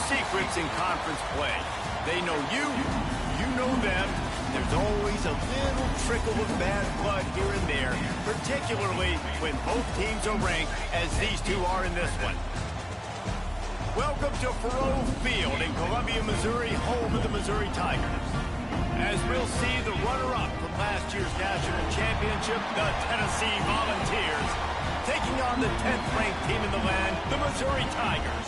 secrets in conference play. They know you, you know them. There's always a little trickle of bad blood here and there, particularly when both teams are ranked as these two are in this one. Welcome to Faurot Field in Columbia, Missouri, home of the Missouri Tigers. As we'll see the runner-up from last year's national championship, the Tennessee Volunteers, taking on the 10th-ranked team in the land, the Missouri Tigers.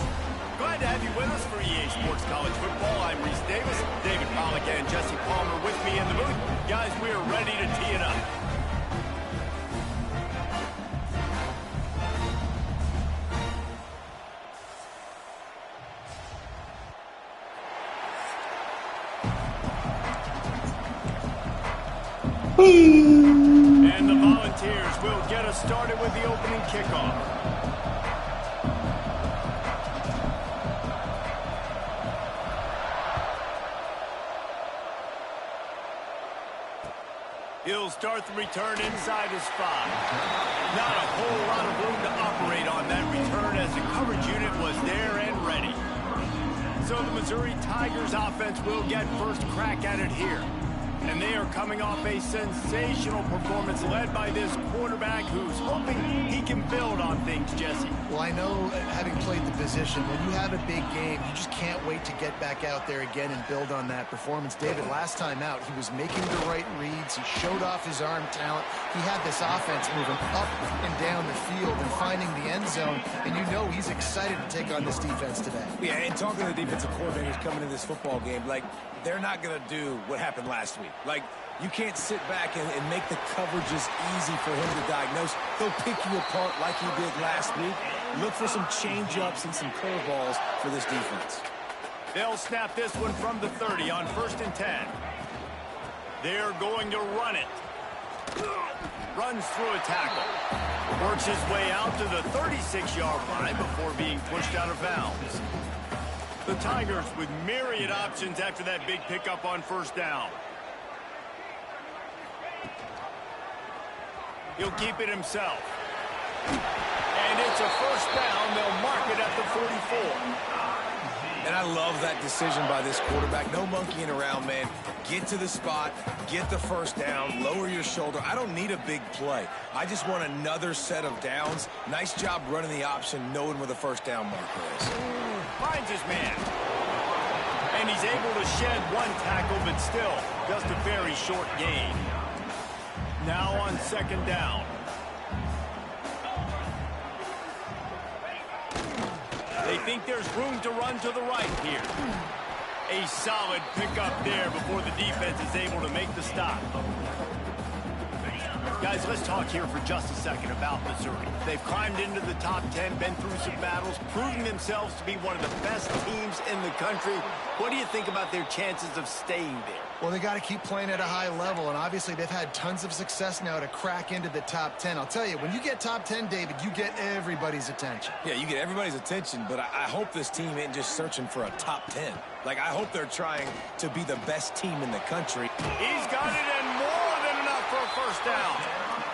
Glad to have you with us for EA Sports College Football. I'm Reese Davis, David Pollack and Jesse Palmer with me in the booth. Guys, we are ready to tee it up. And the Volunteers will get us started with the opening kickoff. He'll start the return inside his 5. Not a whole lot of room to operate on that return as the coverage unit was there and ready. So the Missouri Tigers offense will get first crack at it here. And they are coming off a sensational performance led by this quarterback who's hoping he can build on things, Jesse. Well, I know, having played the position, when you have a big game, you just can't wait to get back out there again and build on that performance. David, last time out, he was making the right reads. He showed off his arm talent. He had this offense moving up and down the field and finding the end zone. And you know he's excited to take on this defense today. Yeah, and talking to the defensive coordinators coming into this football game, like, they're not going to do what happened last week. Like, you can't sit back and make the coverages easy for him to diagnose. He'll pick you apart like he did last week. Look for some change-ups and some curveballs for this defense. They'll snap this one from the 30 on 1st and 10. They're going to run it. Runs through a tackle. Works his way out to the 36-yard line before being pushed out of bounds. The Tigers with myriad options after that big pickup on 1st down. He'll keep it himself. And it's a 1st down. They'll mark it at the 44. And I love that decision by this quarterback. No monkeying around, man. Get to the spot, get the 1st down, lower your shoulder. I don't need a big play. I just want another set of downs. Nice job running the option, knowing where the 1st down marker is. Finds his man. And he's able to shed one tackle, but still just a very short gain. Now on 2nd down. They think there's room to run to the right here. A solid pickup there before the defense is able to make the stop. Guys, let's talk here for just a second about Missouri. They've climbed into the top 10, been through some battles, proving themselves to be one of the best teams in the country. What do you think about their chances of staying there? Well, they got to keep playing at a high level, and obviously they've had tons of success now to crack into the top 10. I'll tell you, when you get top 10, David, you get everybody's attention. Yeah, you get everybody's attention, but I hope this team ain't just searching for a top 10. Like, I hope they're trying to be the best team in the country. He's got it and more than enough for a 1st down.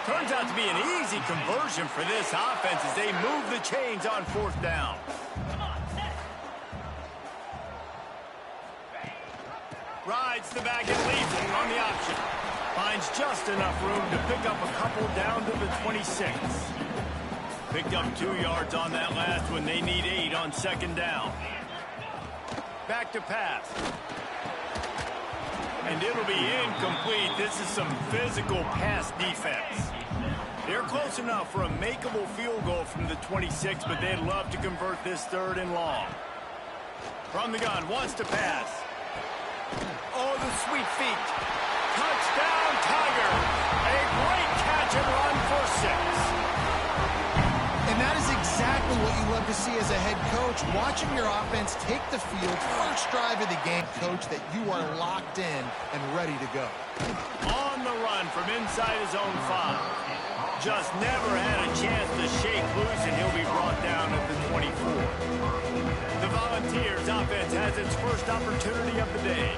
Turns out to be an easy conversion for this offense as they move the chains on 4th down. Rides the back and leads it on the option. Finds just enough room to pick up a couple down to the 26. Picked up 2 yards on that last one. They need 8 on 2nd down. Back to pass. And it'll be incomplete. This is some physical pass defense. They're close enough for a makeable field goal from the 26, but they'd love to convert this 3rd and long. From the gun, wants to pass. Oh, the sweet feet. Touchdown, Tiger. A great catch and run for 6. And that is exactly what you love to see as a head coach, watching your offense take the field, first drive of the game, coach, that you are locked in and ready to go. On the run from inside his own 5. Just never had a chance to shake loose, and he'll be brought down at the 24. The Volunteers offense has its first opportunity of the day.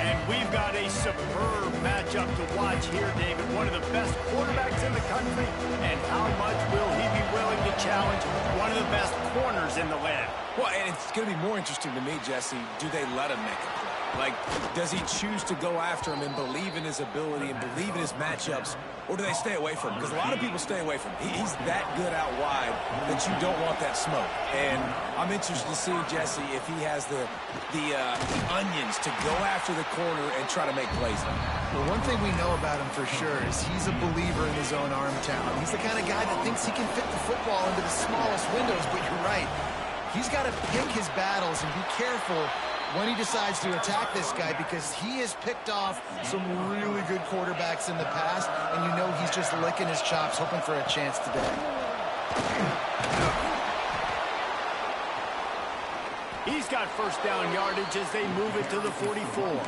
And we've got a superb matchup to watch here, David. One of the best quarterbacks in the country. And how much will he be willing to challenge one of the best corners in the land? Well, and it's going to be more interesting to me, Jesse, do they let him make a play? Like, does he choose to go after him and believe in his ability and believe in his matchups, or do they stay away from him? Because a lot of people stay away from him. He's that good out wide that you don't want that smoke. And I'm interested to see, Jesse, if he has the onions to go after the corner and try to make plays. Well, one thing we know about him for sure is he's a believer in his own arm talent. He's the kind of guy that thinks he can fit the football into the smallest windows, but you're right. He's got to pick his battles and be careful when he decides to attack this guy, because he has picked off some really good quarterbacks in the past, and you know he's just licking his chops, hoping for a chance today. He's got first down yardage as they move it to the 44.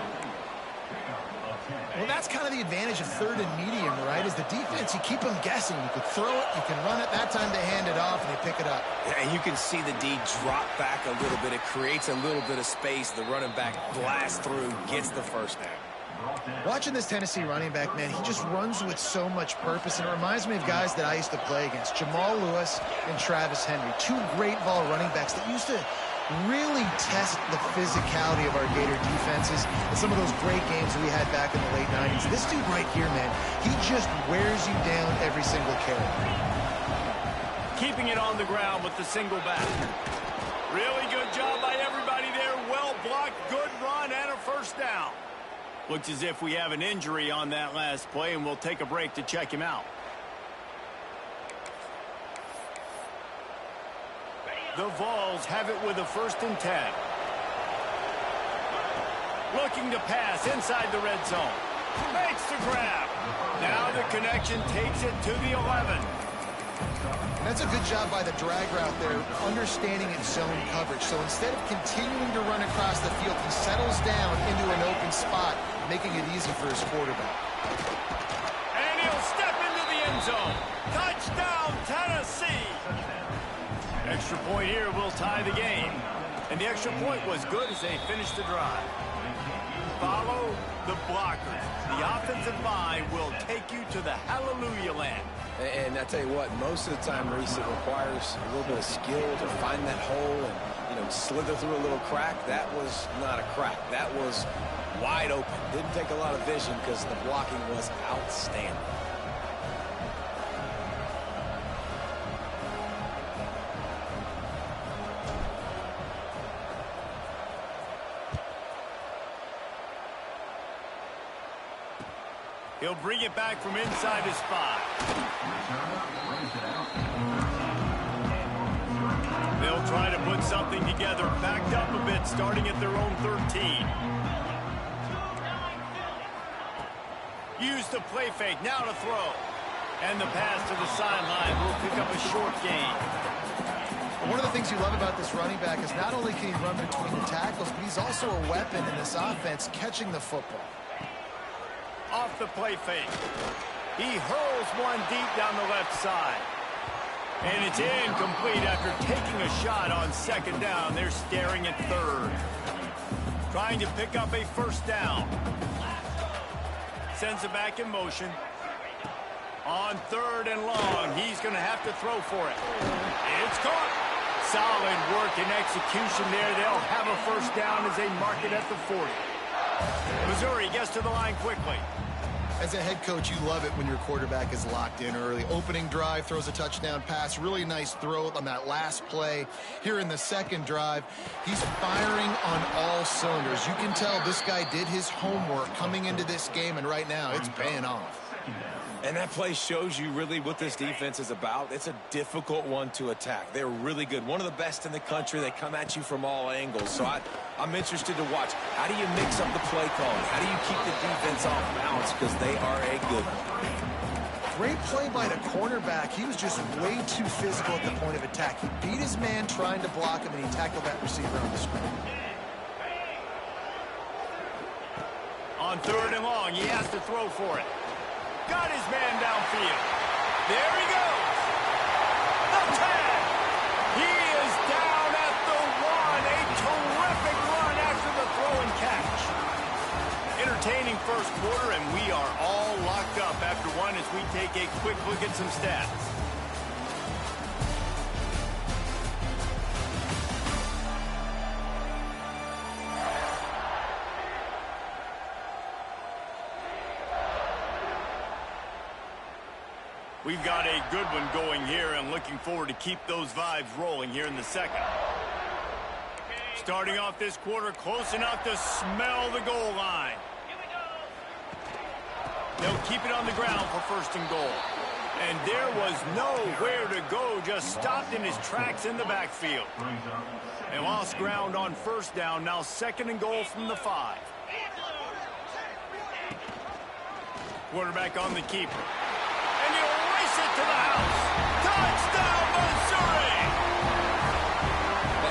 Well, that's kind of the advantage of third and medium, right? Is the defense, you keep them guessing. You can throw it, you can run it. That time they hand it off, and they pick it up. Yeah, and you can see the D drop back a little bit. It creates a little bit of space. The running back blasts through, gets the first down. Watching this Tennessee running back, man, he just runs with so much purpose, and it reminds me of guys that I used to play against, Jamal Lewis and Travis Henry, two great ball running backs that used to really test the physicality of our Gator defenses in some of those great games we had back in the late 90s. This dude right here, man, he just wears you down every single carry. Keeping it on the ground with the single back. Really good job by everybody there. Well blocked, good run, and a first down. Looks as if we have an injury on that last play, and we'll take a break to check him out. The Vols have it with a 1st and 10. Looking to pass inside the red zone. Makes the grab. Now the connection takes it to the 11. That's a good job by the drag route there, understanding its zone coverage. So instead of continuing to run across the field, he settles down into an open spot, making it easy for his quarterback. And he'll step into the end zone. Touchdown, Tennessee! Extra point here will tie the game. And the extra point was good as they finished the drive. Follow the blockers. The offensive line will take you to the hallelujah land. And I tell you what, most of the time, Reese, it requires a little bit of skill to find that hole and, slither through a little crack. That was not a crack. That was wide open. Didn't take a lot of vision because the blocking was outstanding. He'll bring it back from inside his spot. They'll try to put something together, backed up a bit, starting at their own 13. Use the play fake, now to throw. And the pass to the sideline will pick up a short gain. One of the things you love about this running back is not only can he run between the tackles, but he's also a weapon in this offense, catching the football. Off the play fake. He hurls one deep down the left side. And it's incomplete after taking a shot on 2nd down. They're staring at 3rd. Trying to pick up a first down. Sends it back in motion. On 3rd and long, he's going to have to throw for it. It's caught. Solid work and execution there. They'll have a first down as they mark it at the 40. Missouri gets to the line quickly. As a head coach, you love it when your quarterback is locked in early. Opening drive, throws a touchdown pass. Really nice throw on that last play. Here in the 2nd drive, he's firing on all cylinders. You can tell this guy did his homework coming into this game, and right now it's paying off. And that play shows you really what this defense is about. It's a difficult one to attack. They're really good. One of the best in the country. They come at you from all angles. So I'm interested to watch. How do you mix up the play calling? How do you keep the defense off balance? Because they are a good one. Great play by the cornerback. He was just way too physical at the point of attack. He beat his man trying to block him, and he tackled that receiver on the screen. On 3rd and long, he has to throw for it. Got his man downfield. There he goes. The 10. He is down at the 1. A terrific run after the throw and catch. entertaining first quarter, and we are all locked up after one as we take a quick look at some stats. We've got a good one going here and looking forward to keep those vibes rolling here in the second. Starting off this quarter close enough to smell the goal line. They'll keep it on the ground for first and goal. And there was nowhere to go, just stopped in his tracks in the backfield. They lost ground on first down, now second and goal from the 5. Quarterback on the keeper. And he'll race it to the house. Touchdown, Missouri!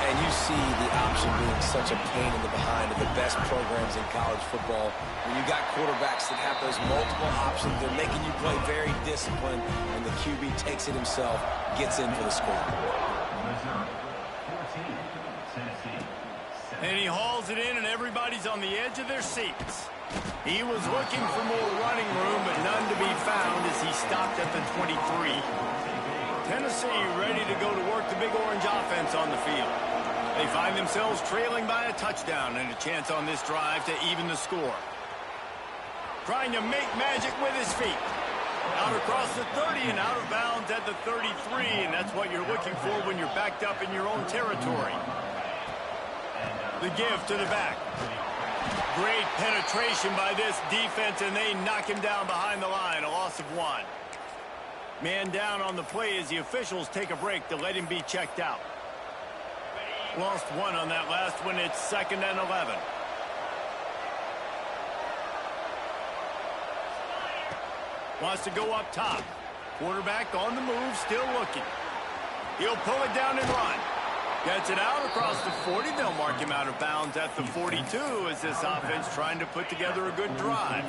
And you see the option being such a pain in the behind of the best programs in college football. When you got quarterbacks that have those multiple options, they're making you play very disciplined, and the QB takes it himself, gets in for the score. And he hauls it in, and everybody's on the edge of their seats. He was looking for more running room, but none to be found as he stopped at the 23. Tennessee ready to go to work the Big Orange offense on the field. They find themselves trailing by a touchdown and a chance on this drive to even the score. Trying to make magic with his feet. Out across the 30 and out of bounds at the 33, and that's what you're looking for when you're backed up in your own territory. The give to the back. Great penetration by this defense, and they knock him down behind the line, a loss of 1. Man down on the play as the officials take a break to let him be checked out. Lost 1 on that last one. It's 2nd and 11. Wants to go up top. Quarterback on the move, still looking. He'll pull it down and run. Gets it out across the 40. They'll mark him out of bounds at the 42 as this offense trying to put together a good drive.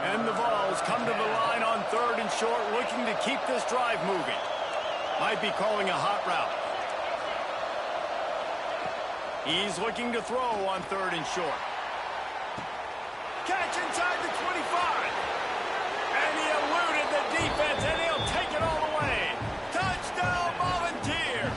And the Vols come to the line on 3rd and short, looking to keep this drive moving. Might be calling a hot route. He's looking to throw on 3rd and short. Catch inside the 25. And he eluded the defense, and he'll take it all the way. Touchdown, Volunteers!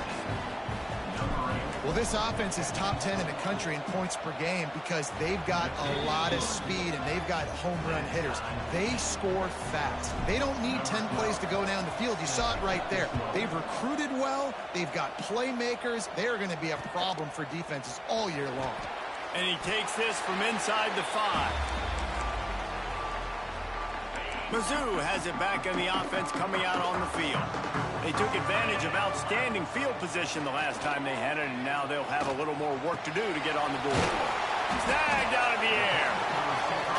Well, this offense is top 10 in the country in points per game because they've got a lot of speed and they've got home run hitters. They score fast. They don't need 10 plays to go down the field. You saw it right there. They've recruited well. They've got playmakers. They're going to be a problem for defenses all year long. And he takes this from inside the 5. Mizzou has it back in the offense coming out on the field. They took advantage of outstanding field position the last time they had it, and now they'll have a little more work to do to get on the board. Snagged out of the air.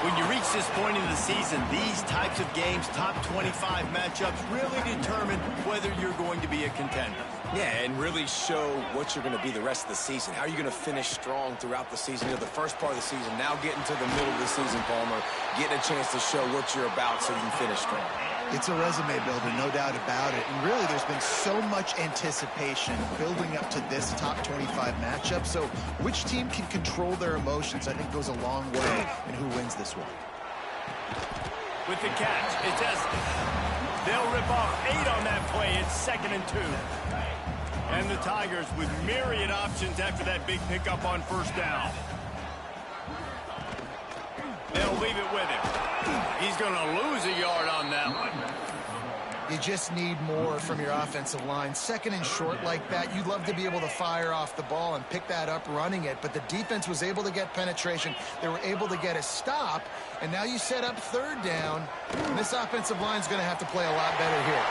When you reach this point in the season, these types of games, top 25 matchups, really determine whether you're going to be a contender. Yeah, and really show what you're going to be the rest of the season. How are you going to finish strong throughout the season? You know, the first part of the season, now getting to the middle of the season, Palmer, getting a chance to show what you're about so you can finish strong. It's a resume builder, no doubt about it. And really, there's been so much anticipation building up to this top 25 matchup. So which team can control their emotions, I think, goes a long way in who wins this one. With the catch, it's Estes. They'll rip off 8 on that play. It's 2nd and 2. And the Tigers with myriad options after that big pickup on first down. They'll leave it with him. He's going to lose a yard on that one. You just need more from your offensive line. 2nd and short like that, you'd love to be able to fire off the ball and pick that up running it, but the defense was able to get penetration. They were able to get a stop, and now you set up 3rd down, and this offensive line is going to have to play a lot better here.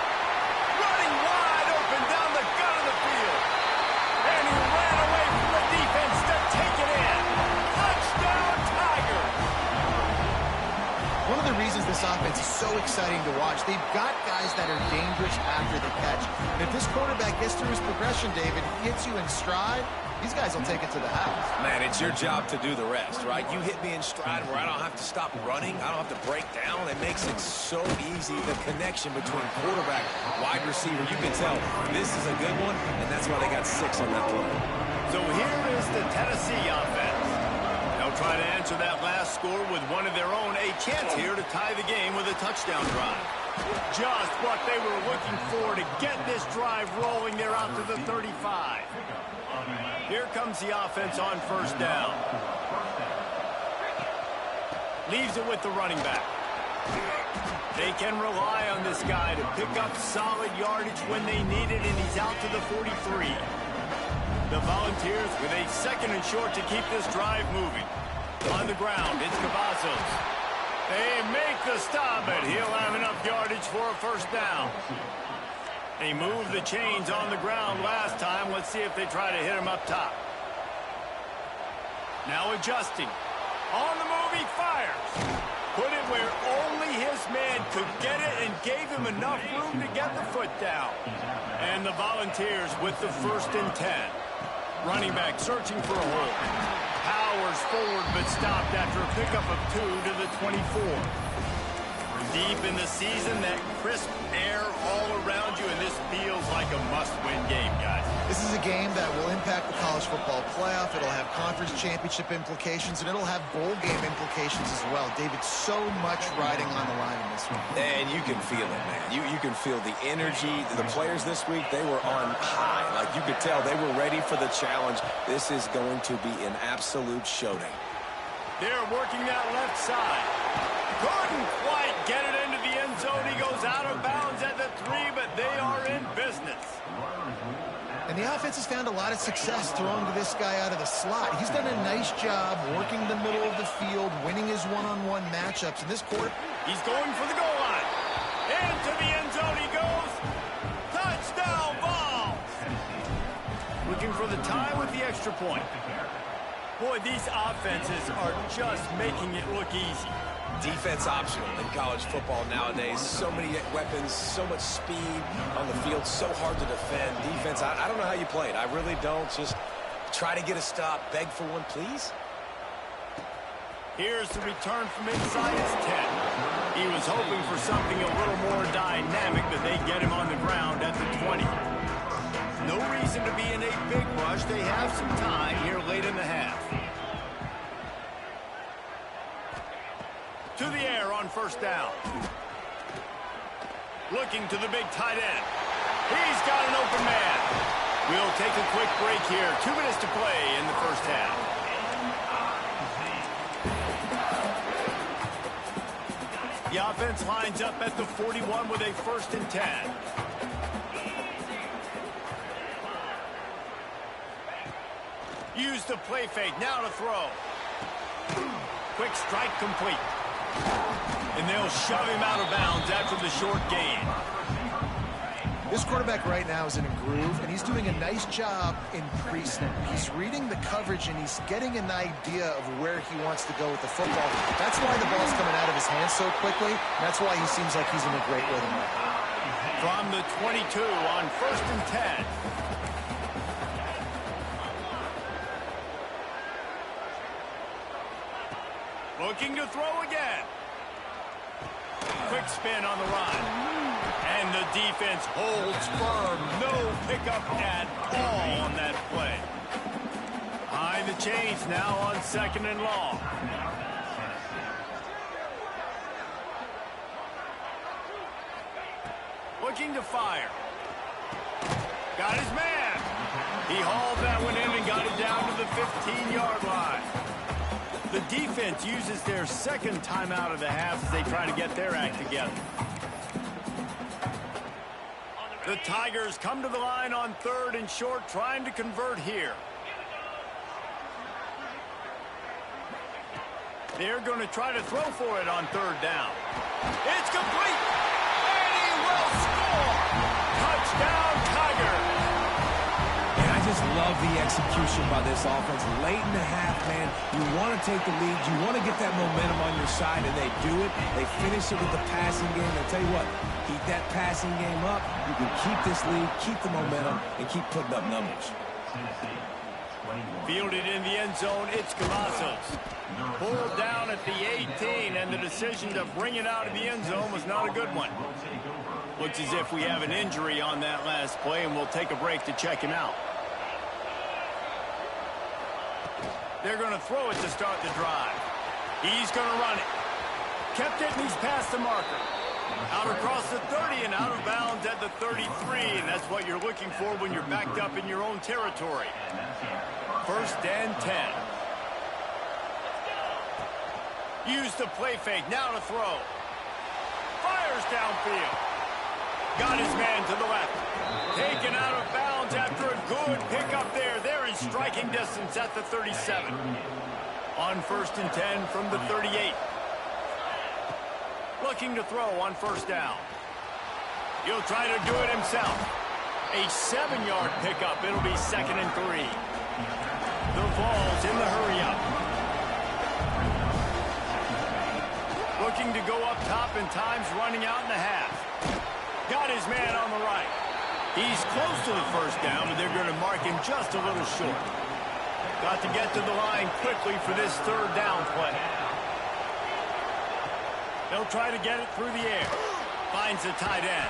Running wide open down the gut of the field. And he ran away from the defense to take it in. Touchdown, Tigers! One of the reasons this offense is so exciting to watch, they've got guys that are dangerous after the catch. And if this quarterback gets through his progression, David, hits you in stride, these guys will take it to the house. Man, it's your job to do the rest, right? You hit me in stride where I don't have to stop running. I don't have to break down. It makes it so easy, the connection between quarterback, wide receiver. You can tell this is a good one, and that's why they got 6 on that play. So here is the Tennessee offense. They'll They'll try to answer that last score with one of their own. A chance here to tie the game with a touchdown drive. Just what they were looking for to get this drive rolling. They're out to the 35. Here comes the offense on first down. Leaves it with the running back. They can rely on this guy to pick up solid yardage when they need it, and he's out to the 43. The Volunteers with a second and short to keep this drive moving. On the ground, it's Cavazos. They make the stop, but he'll have enough yardage for a first down. They moved the chains on the ground last time. Let's see if they try to hit him up top. Now adjusting. On the move, he fires. Put it where only his man could get it and gave him enough room to get the foot down. And the Volunteers with the 1st and 10. Running back searching for a hole. Powers forward but stopped after a pickup of 2 to the 24. Deep in the season, that crisp air all around you, and this feels like a must-win game, guys. This is a game that will impact the college football playoff. It'll have conference championship implications, and it'll have bowl game implications as well. David, so much riding on the line in this one. And you can feel it, man. You can feel the energy. The players this week, they were on high. Like, you could tell they were ready for the challenge. This is going to be an absolute showdown. They're working that left side. Couldn't quite get it into the end zone. He goes out of bounds at the 3, but they are in business. And the offense has found a lot of success throwing to this guy out of the slot. He's done a nice job working the middle of the field, winning his one-on-one matchups. In this quarter, he's going for the goal line. Into the end zone he goes. Touchdown ball. Looking for the tie with the extra point. Boy, these offenses are just making it look easy. Defense optional in college football nowadays. So many weapons, so much speed on the field, so hard to defend. Defense, I don't know how you play it. I really don't. Just try to get a stop, beg for one, please. Here's the return from inside his 10. He was hoping for something a little more dynamic, but they get him on the ground at the 20. No reason to be in a big rush. They have some time here late in the half. To the air on first down. Looking to the big tight end. He's got an open man. We'll take a quick break here. 2 minutes to play in the first half. The offense lines up at the 41 with a 1st and 10. Use the play fake. Now to throw. Quick strike complete. And they'll shove him out of bounds after the short gain. This quarterback right now is in a groove, and he's doing a nice job in pre-snap. He's reading the coverage, and he's getting an idea of where he wants to go with the football. That's why the ball's coming out of his hands so quickly. That's why he seems like he's in a great rhythm right now. From the 22 on 1st and 10. Looking to throw again. Quick spin on the run. And the defense holds firm. No pickup at all on that play. Behind the chains now on 2nd and long. Looking to fire. Got his man. He hauled that one in and got it down to the 15-yard line. The defense uses their second timeout of the half as they try to get their act together. The Tigers come to the line on 3rd and short, trying to convert here. They're going to try to throw for it on 3rd down. It's complete, and he will score. Touchdown, Tigers. I just love the execution by this offense. Late in the half, man, you want to take the lead. You want to get that momentum on your side, and they do it. They finish it with the passing game. I tell you what, keep that passing game up. You can keep this lead, keep the momentum, and keep putting up numbers. Fielded in the end zone, it's Cavazos. Pulled down at the 18, and the decision to bring it out of the end zone was not a good one. Looks as if we have an injury on that last play, and we'll take a break to check him out. They're going to throw it to start the drive. He's going to run it. Kept it, and he's past the marker. Out across the 30 and out of bounds at the 33, and that's what you're looking for when you're backed up in your own territory. 1st and 10. Use the play fake, now to throw. Fires downfield. Got his man to the left. Taken out of bounds after a good pickup there. They're in striking distance at the 37. On 1st and 10 from the 38. Looking to throw on 1st down. He'll try to do it himself. A 7-yard pickup. It'll be 2nd and 3. The Vols in the hurry-up. Looking to go up top, and time's running out in the half. Got his man on the right. He's close to the 1st down, but they're going to mark him just a little short. Got to get to the line quickly for this 3rd down play. They'll try to get it through the air. Finds the tight end.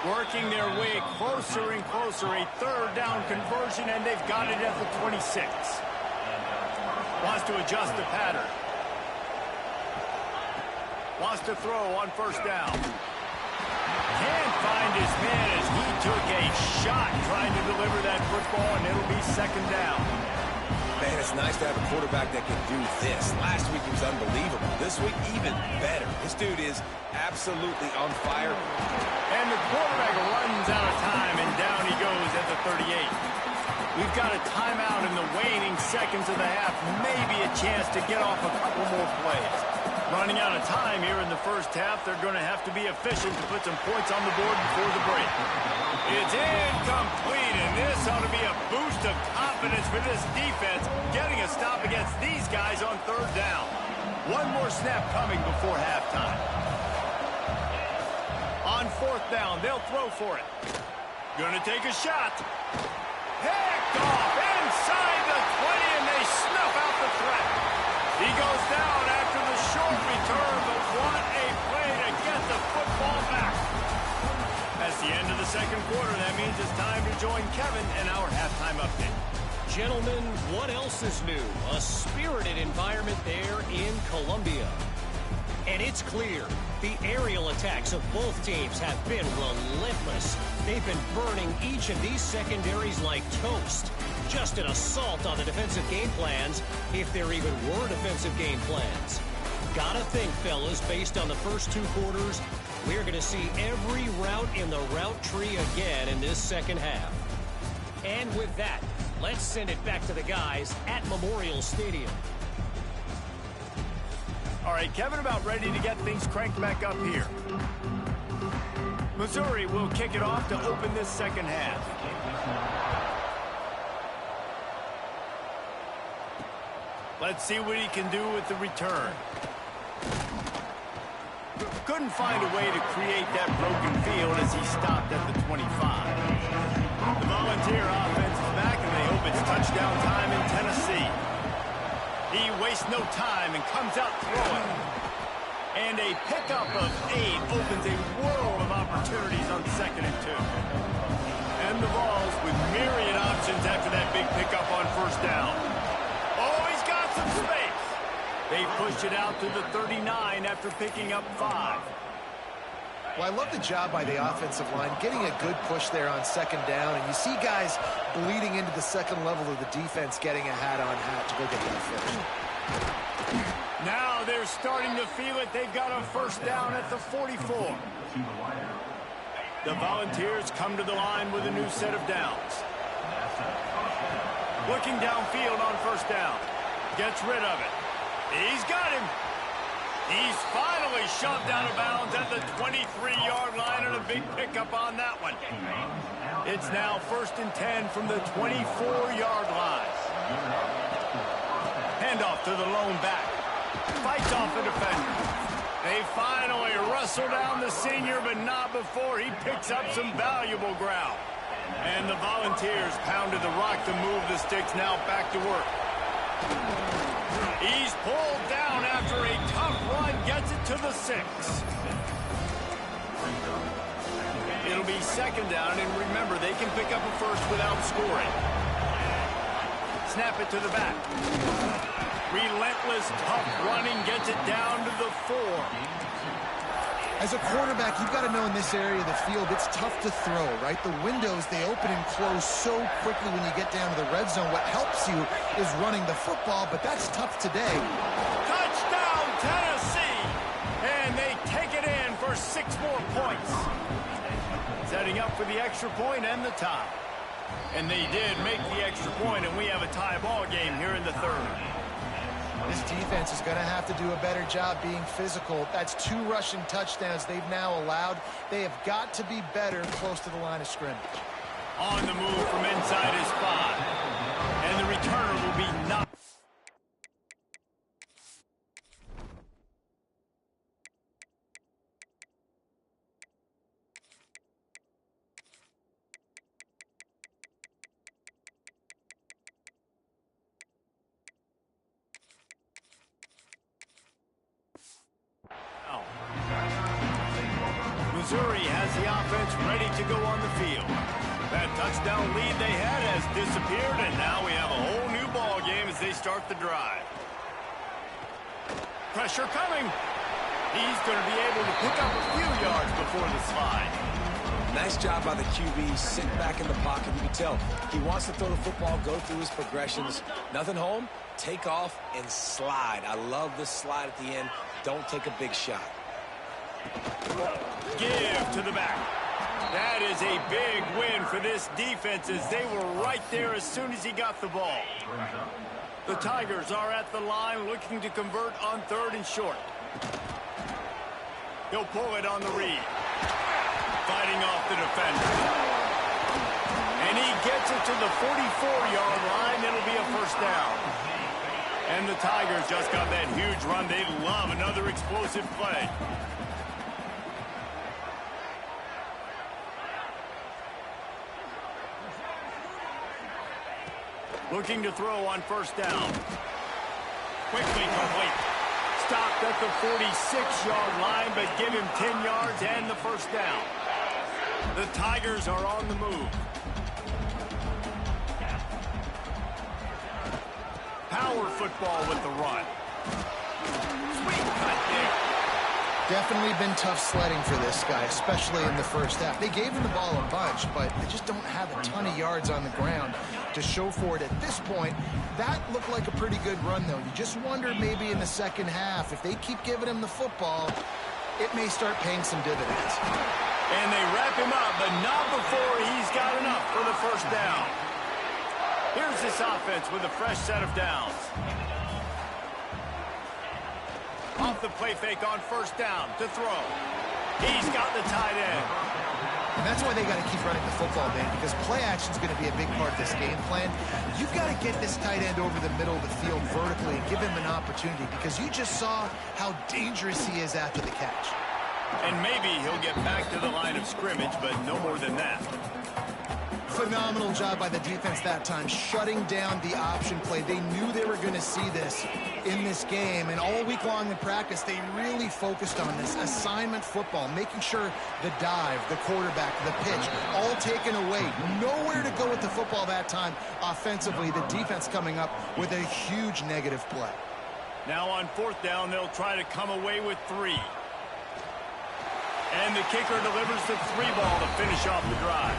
Working their way closer and closer. A 3rd down conversion, and they've got it at the 26. Wants to adjust the pattern. Wants to throw on 1st down. Can't find his man as he took a shot trying to deliver that football, and it'll be 2nd down. Man, it's nice to have a quarterback that can do this. Last week he was unbelievable. This week, even better. This dude is absolutely on fire. And the quarterback runs out of time, and down he goes at the 38. We've got a timeout in the waning seconds of the half. Maybe a chance to get off a couple more plays. Running out of time here in the 1st half. They're going to have to be efficient to put some points on the board before the break. It's incomplete, and this ought to be a boost of confidence for this defense, getting a stop against these guys on 3rd down. One more snap coming before halftime. On 4th down, they'll throw for it. Gonna take a shot. Picked off inside the 20, and they snuff out the threat. He goes down after the short return, but what a play to get the football back. That's the end of the 2nd quarter. That means it's time to join Kevin in our halftime update. Gentlemen, what else is new? A spirited environment there in Columbia. And it's clear, the aerial attacks of both teams have been relentless. They've been burning each of these secondaries like toast. Just an assault on the defensive game plans, if there even were defensive game plans. Gotta think, fellas, based on the first 2 quarters, we're going to see every route in the route tree again in this 2nd half. And with that, let's send it back to the guys at Memorial Stadium. All right, Kevin, about ready to get things cranked back up here. Missouri will kick it off to open this 2nd half. Let's see what he can do with the return. Couldn't find a way to create that broken field as he stopped at the 25. The Volunteer offense is back, and they hope it's touchdown time in Tennessee. He wastes no time and comes out throwing. And a pickup of 8 opens a world of opportunities on 2nd and 2. And the Vols with myriad options after that big pickup on 1st down. Oh, he's got some space. They push it out to the 39 after picking up 5. Well, I love the job by the offensive line, getting a good push there on 2nd down, and you see guys bleeding into the 2nd level of the defense, getting a hat-on-hat to go get that first. Now they're starting to feel it. They've got a 1st down at the 44. The Volunteers come to the line with a new set of downs. Looking downfield on 1st down. Gets rid of it. He's got him. He's finally shoved out of bounds at the 23-yard line, and a big pickup on that one. It's now 1st and 10 from the 24-yard line. Handoff to the lone back. Fights off the defender. They finally wrestle down the senior, but not before he picks up some valuable ground. And the Volunteers pounded the rock to move the sticks, now back to work. He's pulled down after a tough run, gets it to the 6. It'll be 2nd down, and remember, they can pick up a first without scoring. snap it to the back. Relentless, tough running gets it down to the 4. As a quarterback, you've got to know in this area of the field, it's tough to throw, right? The windows, they open and close so quickly when you get down to the red zone. What helps you is running the football, but that's tough today. Touchdown, Tennessee! And they take it in for 6 more points. Setting up for the extra point and the tie. And they did make the extra point, and we have a tie ball game here in the 3rd. This defense is going to have to do a better job being physical. That's 2 rushing touchdowns they've now allowed. They have got to be better close to the line of scrimmage. On the move from inside his 5. And the returner will be knocked. Missouri has the offense ready to go on the field. That touchdown lead they had has disappeared, and now we have a whole new ball game as they start the drive. Pressure coming. He's going to be able to pick up a few yards before the slide. Nice job by the QB, sitting back in the pocket. You can tell he wants to throw the football, go through his progressions. Nothing home, take off, and slide. I love this slide at the end. Don't take a big shot. Give to the back. That is a big win for this defense as they were right there as soon as he got the ball. The Tigers are at the line looking to convert on 3rd and short. He'll pull it on the read. Fighting off the defender. And he gets it to the 44-yard line. It'll be a 1st down. And the Tigers just got that huge run. They love another explosive play. Looking to throw on 1st down. Quickly complete. Stopped at the 46-yard line, but give him 10 yards and the 1st down. The Tigers are on the move. Power football with the run. Sweet cut there. Definitely been tough sledding for this guy, especially in the 1st half. They gave him the ball a bunch, but they just don't have a ton of yards on the ground to show for it at this point. That looked like a pretty good run, though. You just wonder maybe in the 2nd half, if they keep giving him the football, it may start paying some dividends. And they wrap him up, but not before he's got enough for the 1st down. Here's this offense with a fresh set of downs. Off the play fake on 1st down to throw. He's got the tight end. And that's why they got to keep running the football, man, because play action is going to be a big part of this game plan. You've got to get this tight end over the middle of the field vertically and give him an opportunity, because you just saw how dangerous he is after the catch. And maybe he'll get back to the line of scrimmage, but no more than that. Phenomenal job by the defense that time, shutting down the option play. They knew they were going to see this in this game, and all week long in practice, they really focused on this assignment football, making sure the dive, the quarterback, the pitch, all taken away. Nowhere to go with the football that time offensively. The defense coming up with a huge negative play. Now on 4th down, they'll try to come away with 3. And the kicker delivers the 3 ball to finish off the drive.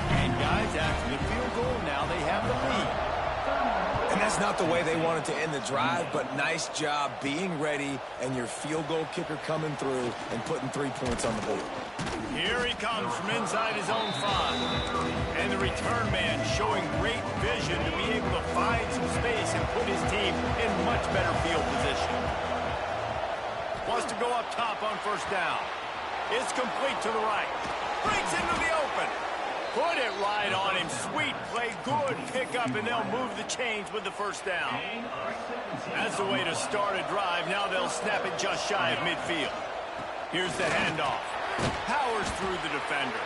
And guys, after the field goal, now they have the lead. And that's not the way they wanted to end the drive, but nice job being ready and your field goal kicker coming through and putting 3 points on the board. Here he comes from inside his own 5. And the return man showing great vision to be able to find some space and put his team in much better field position. Wants to go up top on 1st down. It's complete to the right. Breaks into the open. Put it right on him. Sweet play. Good pickup, and they'll move the chains with the 1st down. That's the way to start a drive. Now they'll snap it just shy of midfield. Here's the handoff. Powers through the defender.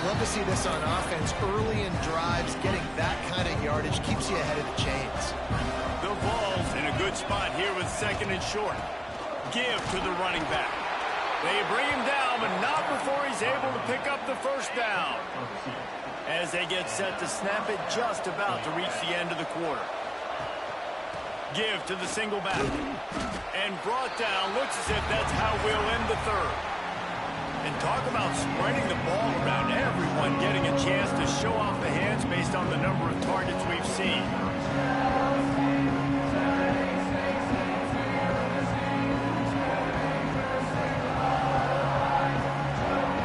Love to see this on offense. Early in drives, getting that kind of yardage keeps you ahead of the chains. The ball's in a good spot here with 2nd and short. Give to the running back. They bring him down, but not before he's able to pick up the 1st down. as they get set to snap it just about to reach the end of the quarter. Give to the single back. And brought down. Looks as if that's how we'll end the third. And talk about spreading the ball around, everyone getting a chance to show off the hands based on the number of targets we've seen.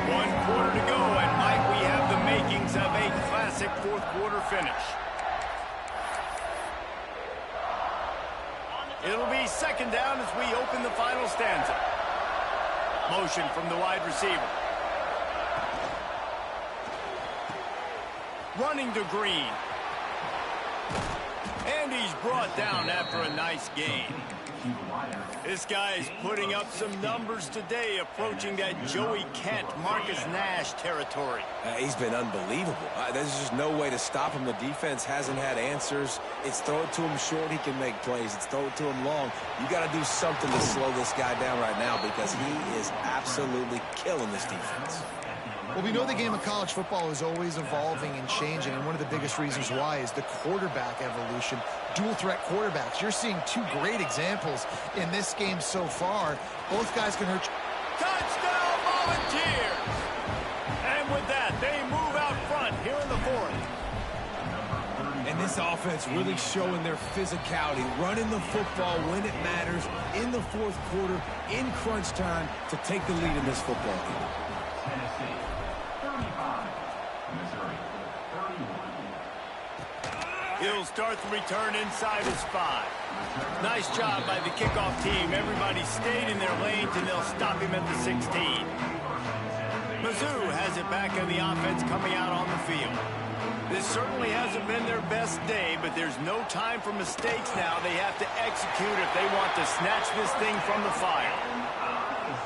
One quarter to go, and Mike, we have the makings of a classic fourth quarter finish. It'll be second down as we open the final stanza. Motion from the wide receiver. Running to Green. And he's brought down after a nice gain. This guy is putting up some numbers today, approaching that Joey Kent, Marcus Nash territory. He's been unbelievable. There's just no way to stop him. The defense hasn't had answers. It's throw it to him short, he can make plays. It's throw it to him long. You got to do something to slow this guy down right now because he is absolutely killing this defense. Well, we know the game of college football is always evolving and changing, and one of the biggest reasons why is the quarterback evolution. Dual threat quarterbacks. You're seeing two great examples in this game so far. Both guys can hurt you. Touchdown, Volunteers! And with that, they move out front here in the fourth. And this offense really showing their physicality, running the football when it matters, in the fourth quarter, in crunch time, to take the lead in this football game. He'll start the return inside his 5. Nice job by the kickoff team. Everybody stayed in their lanes, and they'll stop him at the 16. Mizzou has it back on the offense coming out on the field. This certainly hasn't been their best day, but there's no time for mistakes now. They have to execute if they want to snatch this thing from the fire.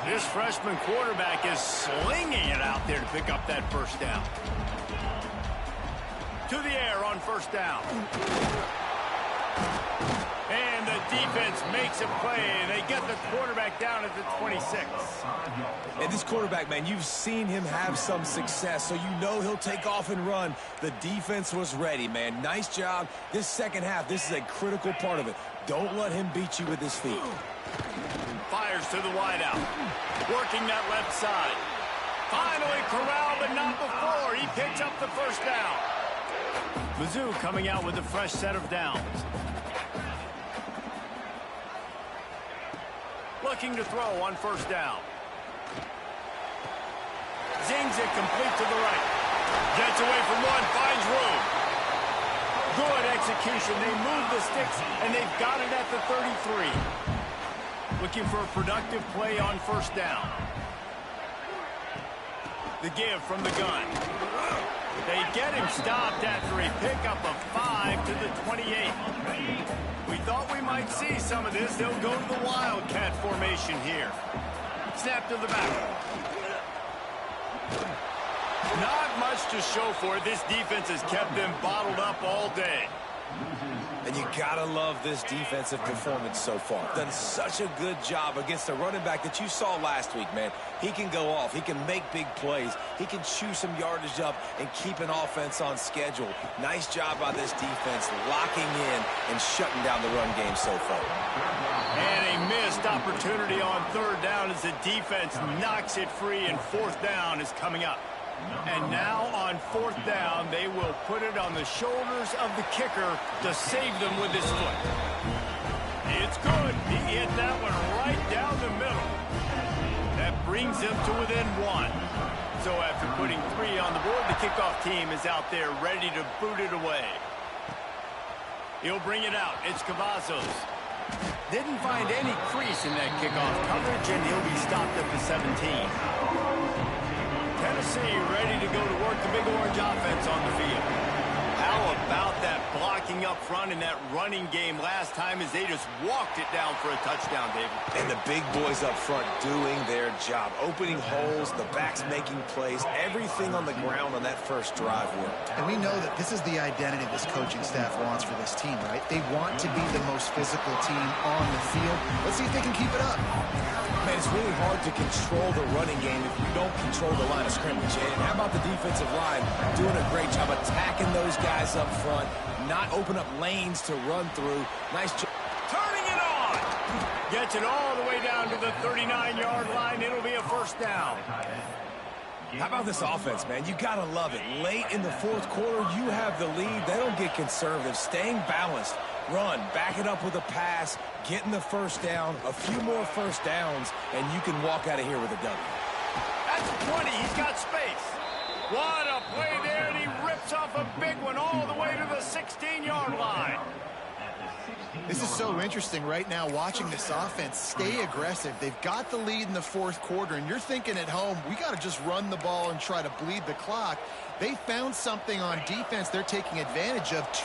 This freshman quarterback is slinging it out there to pick up that first down. To the air on first down. And the defense makes a play. They get the quarterback down at the 26. And this quarterback, man, you've seen him have some success, so you know he'll take off and run. The defense was ready, man. Nice job. This second half, this is a critical part of it. Don't let him beat you with his feet. Fires to the wideout. Working that left side. Finally corralled, but not before. He picks up the first down. Mizzou coming out with a fresh set of downs. Looking to throw on first down. Zings it complete to the right. Gets away from one, finds room. Good execution. They move the sticks, and they've got it at the 33. Looking for a productive play on first down. The give from the gun. They get him stopped after a pickup of 5 to the 28. We thought we might see some of this. They'll go to the Wildcat formation here. Snap to the back. Not much to show for it. This defense has kept them bottled up all day. And you gotta love this defensive performance so far. Done such a good job against a running back that you saw last week, man. He can go off. He can make big plays. He can chew some yardage up and keep an offense on schedule. Nice job by this defense locking in and shutting down the run game so far. And a missed opportunity on third down as the defense knocks it free, and fourth down is coming up. And now on fourth down, they will put it on the shoulders of the kicker to save them with his foot. It's good. He hit that one right down the middle. That brings them to within 1. So after putting 3 on the board, the kickoff team is out there ready to boot it away. He'll bring it out. It's Cavazos. Didn't find any crease in that kickoff coverage, and he'll be stopped at the 17. Tennessee ready to go to work the Big Orange offense on the field. How about that blocking up front in that running game last time as they just walked it down for a touchdown, David? And the big boys up front doing their job. Opening holes, the backs making plays, everything on the ground on that first drive worked. And we know that this is the identity this coaching staff wants for this team, right? They want to be the most physical team on the field. Let's see if they can keep it up. Man, And it's really hard to control the running game if you don't control the line of scrimmage. And how about the defensive line doing a great job attacking those guys up front, not open up lanes to run through. Nice job. Turning it on. Gets it all the way down to the 39-yard line. It'll be a first down. How about this offense, man? You got to love it. Late in the fourth quarter, you have the lead. They don't get conservative. Staying balanced. Run, back it up with a pass, getting the first down, a few more first downs, and you can walk out of here with a W. That's 20. He's got space. What a play there, and he rips off a big one all the way to the 16-yard line. This is so interesting right now, watching this offense stay aggressive. They've got the lead in the fourth quarter, and you're thinking at home, we got to just run the ball and try to bleed the clock. They found something on defense they're taking advantage of.